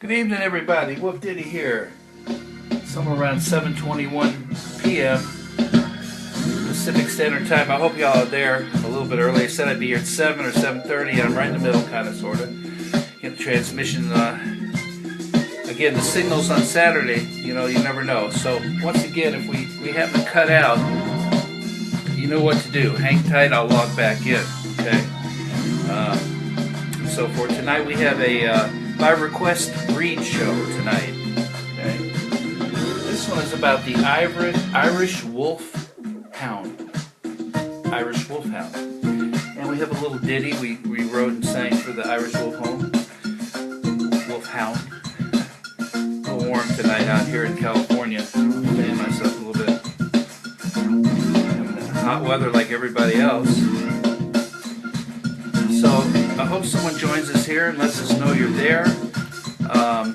Good evening, everybody. Wolf Ditty here. Somewhere around 7:21 p.m. Pacific Standard Time. I hope y'all are there a little bit early. I said I'd be here at 7 or 7:30. I'm right in the middle, kind of, sort of. Get the transmission. Again, the signals on Saturday, you never know. So once again, if we happen to cut out, you know what to do. Hang tight. I'll log back in. Okay. So for tonight, we have a by request breed show tonight. Okay. This one is about the Irish Wolfhound. Irish Wolfhound. And we have a little ditty we wrote and sang for the Irish Wolfhound. A little warm tonight out here in California. I'm paying myself a little bit. Having hot weather like everybody else. So I hope someone joins us here and lets us know you're there. I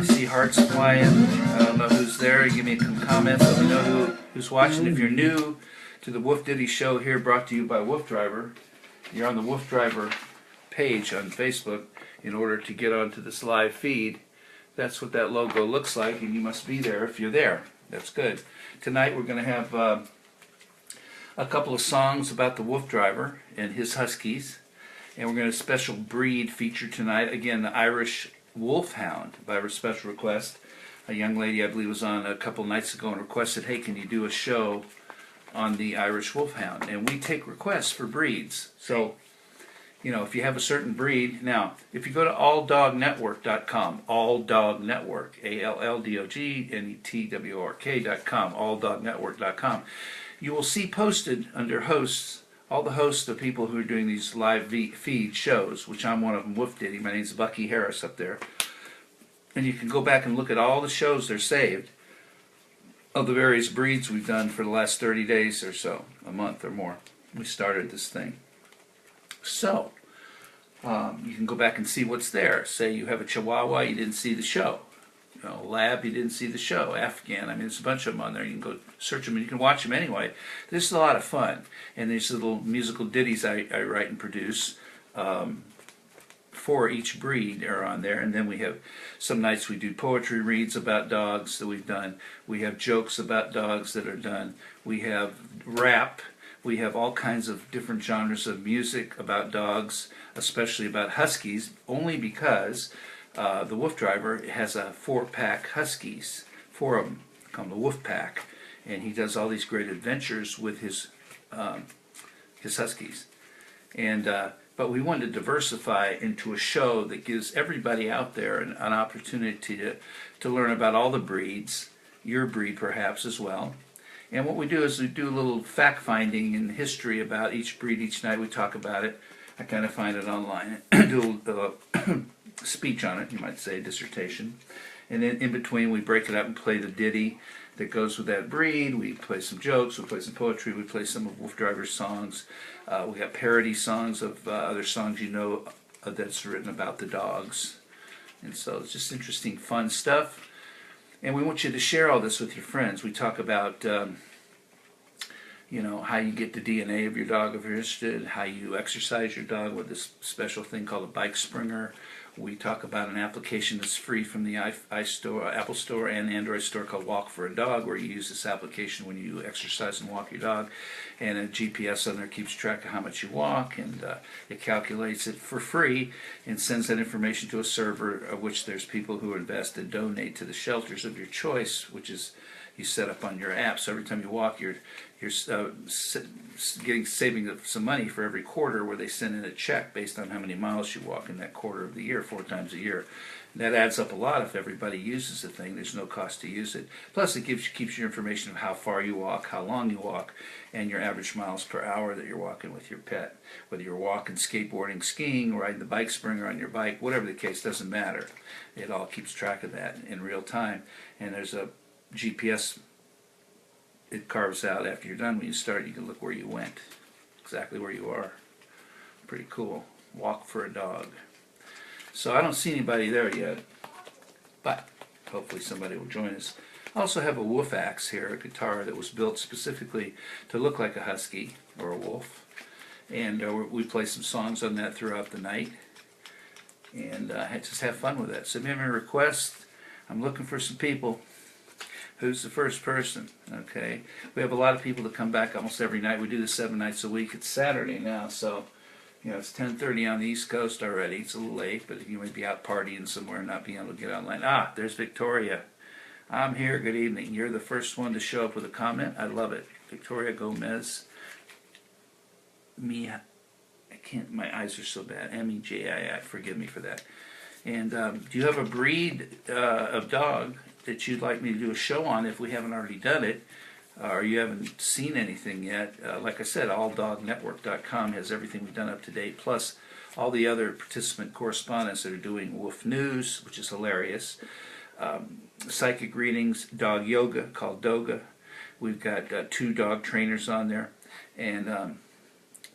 see hearts flying. I don't know who's there. Give me some comments. Let me know who's watching. If you're new to the Wolf Ditty show here, brought to you by Wolf Driver, you're on the Wolf Driver page on Facebook in order to get onto this live feed. That's what that logo looks like, and you must be there if you're there. That's good. Tonight we're going to have a couple of songs about the Wolf Driver and his Huskies. And we're going to special breed feature tonight. Again, the Irish Wolfhound by a special request. A young lady, I believe, was on a couple nights ago and requested, hey, can you do a show on the Irish Wolfhound? And we take requests for breeds. So, if you have a certain breed. Now, if you go to alldognetwork.com, alldognetwork, ALLDOGNETWORK.com, alldognetwork.com, you will see posted under hosts, all the hosts of people who are doing these live feed shows, which I'm one of them, Wolf Ditty. My name's Bucky Harris up there. And you can go back and look at all the shows they're saved of the various breeds we've done for the last 30 days or so, a month or more. We started this thing. So, you can go back and see what's there. Say you have a Chihuahua, you didn't see the show. Lab, you didn't see the show. Afghan, there's a bunch of them on there. You can go search them and you can watch them anyway. This is a lot of fun. And these little musical ditties I write and produce for each breed are on there. And then we have some nights we do poetry reads about dogs that we've done. We have jokes about dogs that are done. We have rap. We have all kinds of different genres of music about dogs, especially about Huskies, only because the Wolf Driver has a 4-pack Huskies, 4 of them, called the Wolf Pack, and he does all these great adventures with his Huskies. And but we wanted to diversify into a show that gives everybody out there an opportunity to learn about all the breeds, your breed perhaps as well. And what we do is we do a little fact-finding and history about each breed each night. We talk about it. I kind of find it online. Do a speech on it, you might say, dissertation. And then in between we break it up and play the ditty that goes with that breed. We play some jokes, we play some poetry, we play some of Wolf Driver's songs. We got parody songs of other songs that's written about the dogs. And so it's just interesting, fun stuff. And we want you to share all this with your friends. We talk about how you get the DNA of your dog if you're interested, how you exercise your dog with this special thing called a bike springer. We talk about an application that's free from the Apple Store and Android Store called Walk for a Dog, where you use this application when you exercise and walk your dog. And a GPS on there keeps track of how much you walk, and it calculates it for free and sends that information to a server, of which there's people who invest and donate to the shelters of your choice, which is you set up on your app. So every time you walk, you're saving some money for every quarter, where they send in a check based on how many miles you walk in that quarter of the year, 4 times a year. And that adds up a lot if everybody uses the thing. There's no cost to use it. Plus, it keeps your information of how far you walk, how long you walk, and your average miles per hour that you're walking with your pet. Whether you're walking, skateboarding, skiing, riding the bike springer on your bike, whatever the case, doesn't matter. It all keeps track of that in real time. And there's a GPS it carves out after you're done. When you start, you can look where you went, exactly where you are. Pretty cool. Walk for a dog. So I don't see anybody there yet, but hopefully somebody will join us. I also have a Wolf axe here, a guitar that was built specifically to look like a husky or a wolf, and we play some songs on that throughout the night. and just have fun with it. So if you have any requests, I'm looking for some people. Who's the first person? Okay, we have a lot of people that come back almost every night. We do this 7 nights a week. It's Saturday now, so it's 10:30 on the East Coast already. It's a little late, but you might be out partying somewhere and not being able to get online. Ah, there's Victoria. I'm here. Good evening. You're the first one to show up with a comment. I love it. Victoria Gomez. Me, I can't. My eyes are so bad. MEJII. Forgive me for that. And do you have a breed of dog that you'd like me to do a show on if we haven't already done it, or you haven't seen anything yet? Like I said, alldognetwork.com has everything we've done up to date, plus all the other participant correspondents that are doing WooF News, which is hilarious, psychic readings, dog yoga called Doga. We've got 2 dog trainers on there, and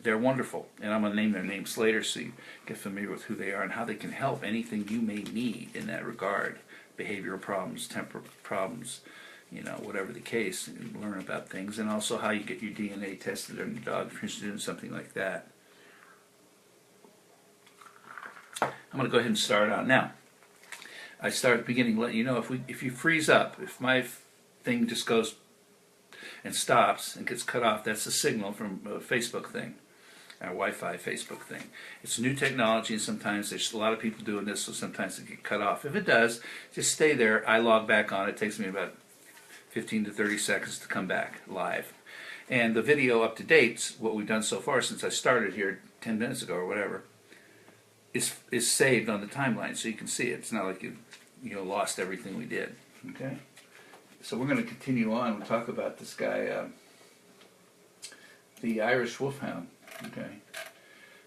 they're wonderful. And I'm going to name their names later so you get familiar with who they are and how they can help anything you may need in that regard. Behavioral problems, temper problems, whatever the case, and learn about things, and also how you get your DNA tested on your dog if you're interested in something like that. I'm going to go ahead and start out now. I start at the beginning, letting you know if you freeze up, if my thing just goes and stops and gets cut off, that's a signal from a Facebook thing. Our Wi-Fi Facebook thing. It's new technology, and sometimes there's a lot of people doing this, so sometimes it get cut off. If it does, just stay there. I log back on. It takes me about 15 to 30 seconds to come back live. And the video up to date, what we've done so far since I started here 10 minutes ago or whatever, is saved on the timeline, so you can see it. It's not like you lost everything we did. Okay. So we're going to continue on and talk about this guy, the Irish Wolfhound. Okay.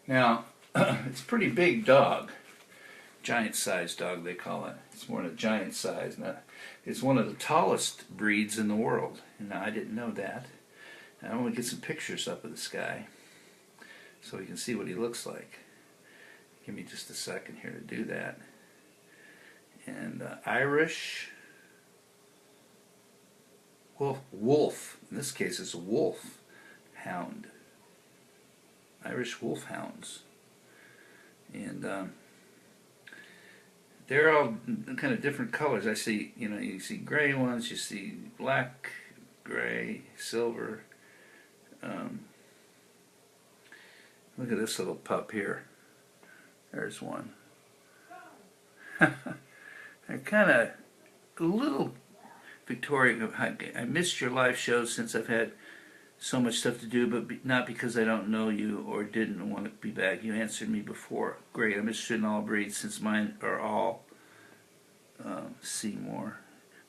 Now, it's a pretty big dog. Giant-sized dog, they call it. It's more than a giant size. Now, it's one of the tallest breeds in the world. And I didn't know that. I want to get some pictures up of this guy so you can see what he looks like. Give me just a second here to do that. And Irish wolf. In this case, it's a Wolfhound. Irish Wolfhounds. And they're all kind of different colors. I see, you see gray ones, you see black, gray, silver. Look at this little pup here. There's one. They're kind of a little Victoria. I missed your live shows since I've had so much stuff to do, but not because I don't know you or didn't want to be back. You answered me before. Great. I'm interested in all breeds since mine are all Seymour,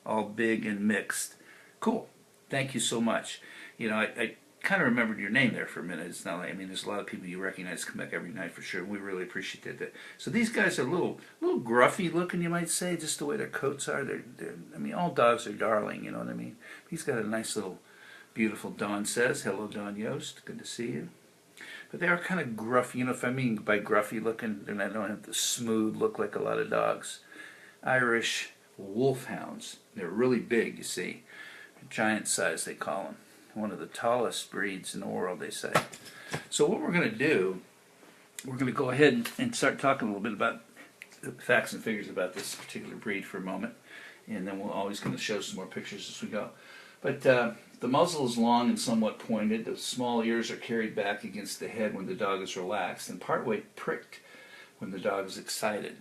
all big and mixed. Cool. Thank you so much. I kind of remembered your name there for a minute. It's not like, there's a lot of people you recognize come back every night for sure. We really appreciate that. So these guys are a little gruffy looking, you might say, just the way their coats are. They're all dogs are darling, you know what I mean? He's got a nice little beautiful, Dawn says. Hello, Dawn Yost. Good to see you. But they are kind of gruffy. If I mean by gruffy looking, then I don't have the smooth look like a lot of dogs. Irish Wolfhounds. They're really big, you see. Giant size, they call them. One of the tallest breeds in the world, they say. So what we're going to do, we're going to go ahead and start talking a little bit about the facts and figures about this particular breed for a moment. And then we're always going to show some more pictures as we go. But the muzzle is long and somewhat pointed. The small ears are carried back against the head when the dog is relaxed, and partway pricked when the dog is excited.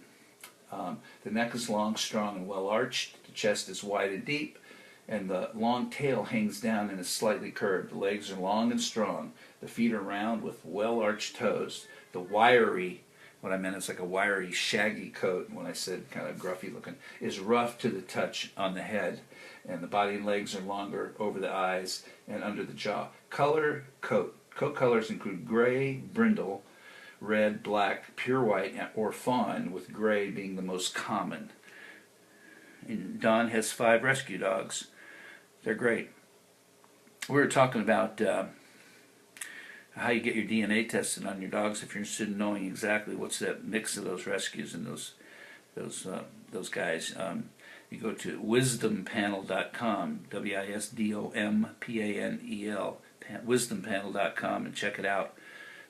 The neck is long, strong, and well arched. The chest is wide and deep, and the long tail hangs down and is slightly curved. The legs are long and strong. The feet are round with well arched toes. The wiry, what I meant is like a wiry, shaggy coat, when I said kind of gruffy looking, is rough to the touch on the head. And the body and legs are longer over the eyes and under the jaw. Color, coat. Coat colors include gray, brindle, red, black, pure white, or fawn, with gray being the most common. And Don has 5 rescue dogs. They're great. We were talking about how you get your DNA tested on your dogs if you're interested in knowing exactly what's that mix of those rescues and those guys. You go to wisdompanel.com, WISDOMPANEL, wisdompanel.com, and check it out.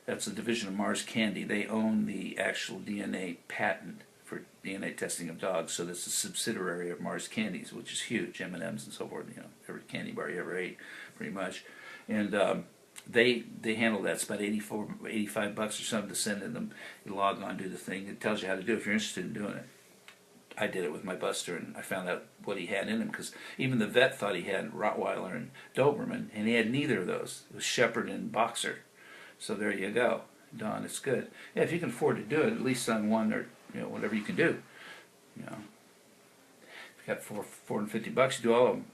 That's a division of Mars Candy. They own the actual DNA patent for DNA testing of dogs, so that's a subsidiary of Mars Candies, which is huge, M&Ms and so forth, you know, every candy bar you ever ate, pretty much. And they handle that. It's about $85 or something to send in them. You log on, do the thing. It tells you how to do it if you're interested in doing it. I did it with my Buster, and I found out what he had in him, because even the vet thought he had Rottweiler and Doberman, and he had neither of those. It was Shepherd and Boxer. So there you go. Don, it's good. Yeah, if you can afford to do it, at least on one, or you know, whatever you can do. You know, if you got $450, you do all of them.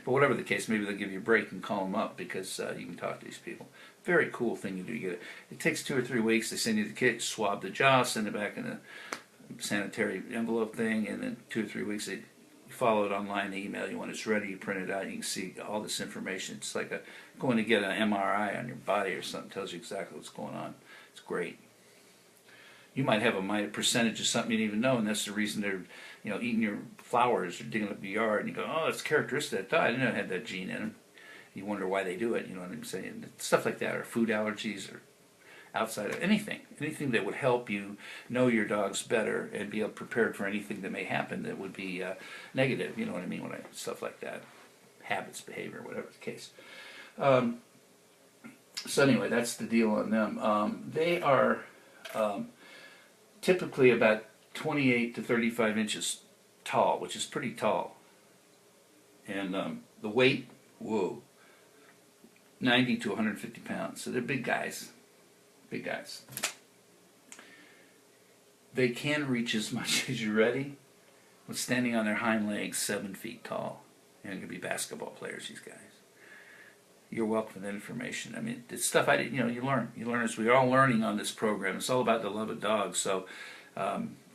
But whatever the case, maybe they'll give you a break and call them up, because you can talk to these people. Very cool thing to do. You get it. It takes 2 or 3 weeks. They send you the kit, swab the jaw, send it back in a sanitary envelope thing, and then 2 or 3 weeks they follow it online. They email you when it's ready. You print it out. You can see all this information. It's like going to get an MRI on your body or something. Tells you exactly what's going on. It's great. You might have a minor percentage of something you didn't even know, and that's the reason they're, you know, eating your flowers or digging up your yard, and you go, oh, that's characteristic of that dog. I didn't know it had that gene in them. You wonder why they do it. You know what I'm saying? Stuff like that, or food allergies, or outside of anything that would help you know your dogs better and be prepared for anything that may happen that would be negative. You know what I mean? Stuff like that, habits, behavior, whatever the case. So anyway, that's the deal on them. They are typically about 28 to 35 inches tall, which is pretty tall, and the weight, whoa, 90 to 150 pounds. So they're big guys. Big guys. They can reach as much as you're ready, with standing on their hind legs 7 feet tall. And could be basketball players, these guys. You're welcome for that information. I mean, it's stuff I didn't, you know, you learn. You learn as we're all learning on this program. It's all about the love of dogs. So,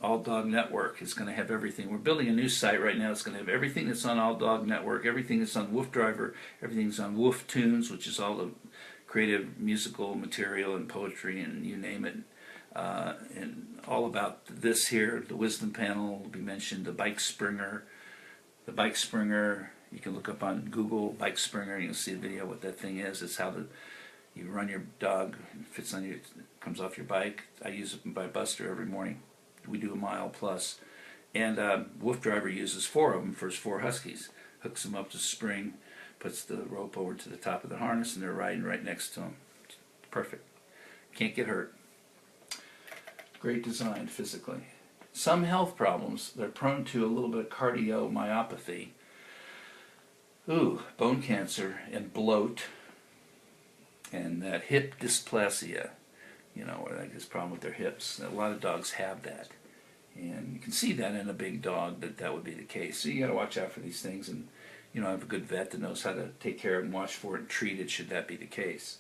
All Dog Network is going to have everything. We're building a new site right now. It's going to have everything that's on All Dog Network, everything that's on WooF Driver, everything's on WooF Tunes, which is all the creative musical material and poetry and you name it, and all about this here. The Wisdom Panel will be mentioned. The Bike Springer, you can look up on Google Bike Springer and you'll see a video of what that thing is. It's how you run your dog. It fits on you, comes off your bike. I use it by Buster every morning. We do a mile plus, and WooF Driver uses 4 of them for his 4 huskies. Hooks them up to the spring, puts the rope over to the top of the harness, and they're riding right next to him. Perfect. Can't get hurt. Great design physically. Some health problems. They're prone to a little bit of cardiomyopathy. Bone cancer and bloat, and that hip dysplasia. You know, or like this problem with their hips. A lot of dogs have that. And you can see that in a big dog that would be the case. So you got to watch out for these things, and you know, have a good vet that knows how to take care of it and watch for it and treat it should that be the case.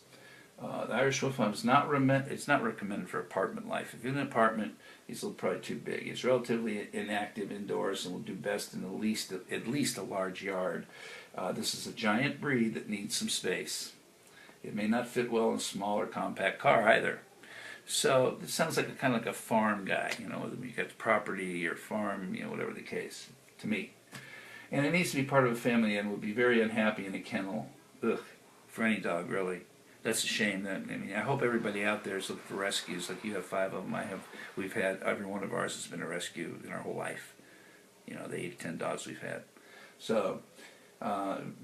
The Irish Wolfhound is not recommended for apartment life. If you're in an apartment, he's probably too big. He's relatively inactive indoors and will do best in at least a large yard. This is a giant breed that needs some space. It may not fit well in a small or compact car either. So it sounds like kind of like a farm guy, you know, you got the property or farm, you know, whatever the case, to me. And it needs to be part of a family and would be very unhappy in a kennel. For any dog, really. That's a shame. I hope everybody out there is looking for rescues. Like you have 5 of them. We've had, every one of ours has been a rescue in our whole life. You know, the 8 to 10 dogs we've had. So,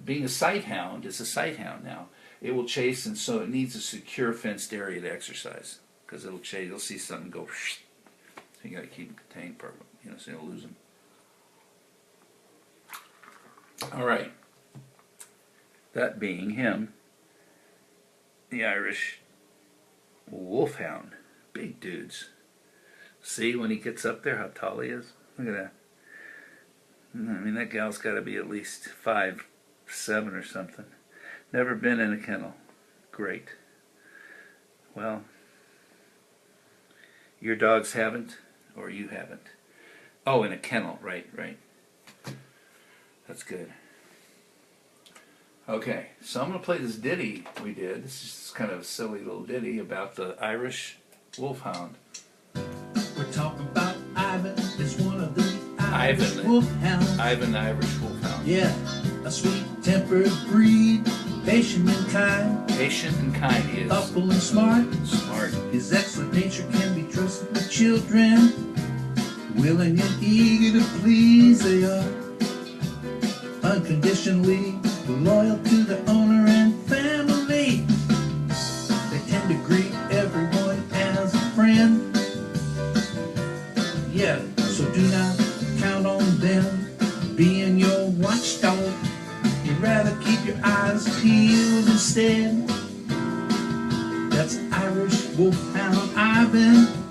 being a sight hound, it's a sight hound now. It will chase, and so it needs a secure fenced area to exercise. Because it'll chase, you'll see something go, so you got to keep them contained, you know, so you don't lose them. All right. That being him, the Irish Wolfhound. Big dudes. See when he gets up there how tall he is? Look at that. I mean, that gal's got to be at least 5'7" or something. Never been in a kennel. Great. Well, your dogs haven't, or you haven't. Oh, in a kennel, right. That's good. Okay, so I'm going to play this ditty we did. This is just kind of a silly little ditty about the Irish Wolfhound. We're talking about Ivan. It's one of the Irish Wolfhounds. Ivan the Irish Wolfhound. Yeah, a sweet-tempered breed, patient and kind. Patient and kind he is. Thoughtful and smart. Smart. His excellent nature can be trusted with children. Willing and eager to please they are. Unconditionally loyal to the owner and family. They tend to greet everyone as a friend. Yeah, so do not count on them being your watchdog. You'd rather keep your eyes peeled instead. That's Irish Wolfhound Ivan.